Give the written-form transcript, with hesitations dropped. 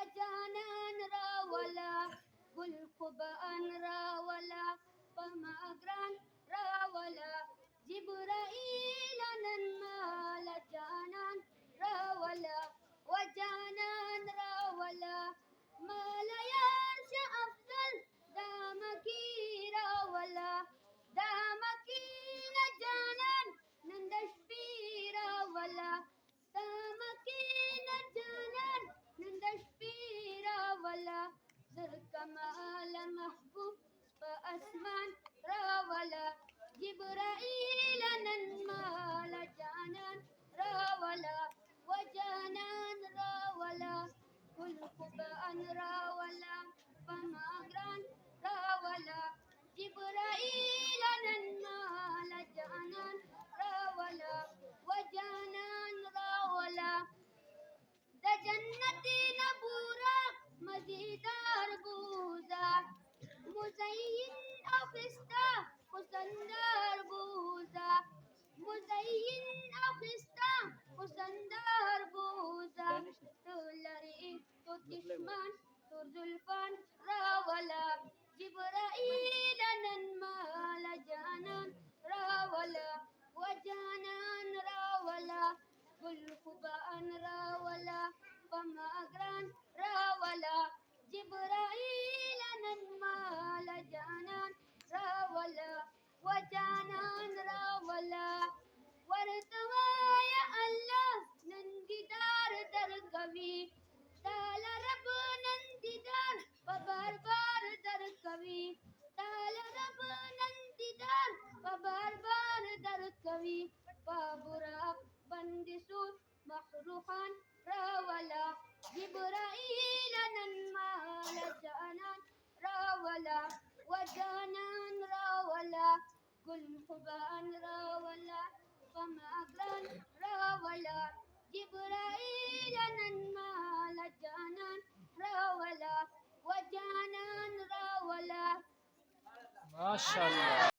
وجانان راولا قل خبأن راولا فمأجران راولا جبرائيل ننمال جانان راولا وجانان راولا ما لا ينشأ أفضل دامكي راولا دامكي نجانان نندش بيرا ولا دامكي نجانان نندش بيرا ولا زر كمال محبوب فأسمان راولا جبرائيل ننمال جانان راولا وجانان راولا كل خبأن راولا فمأجران راولا جبرائيل ننمال جانان راولا وجانان راولا ده جنتي نبورا مزيدار بوزا مزين أو خستا خسندار بوزا مزين أو خستا خسندار بوزا تولري تتشمان ترزلفان راولا جبرائيل ننمال جانان راولا وجانان راولا قل خبأن راولا فمأجران راولا جبرائيل ننمال جانان راولا وجانان راولا ورتوى يا الله ننجدار دركبي تال رب ننجدار فباربار دركبي تال رب ننجدار فباربار دركبي فابراك بندسون محروقان راولا جبرائيل ننمال جانان راولا وجانان راولا كل خبان راولا فمأجران راولا جبرائيل ننمال جانان راولا وجانان راولا ما شاء الله.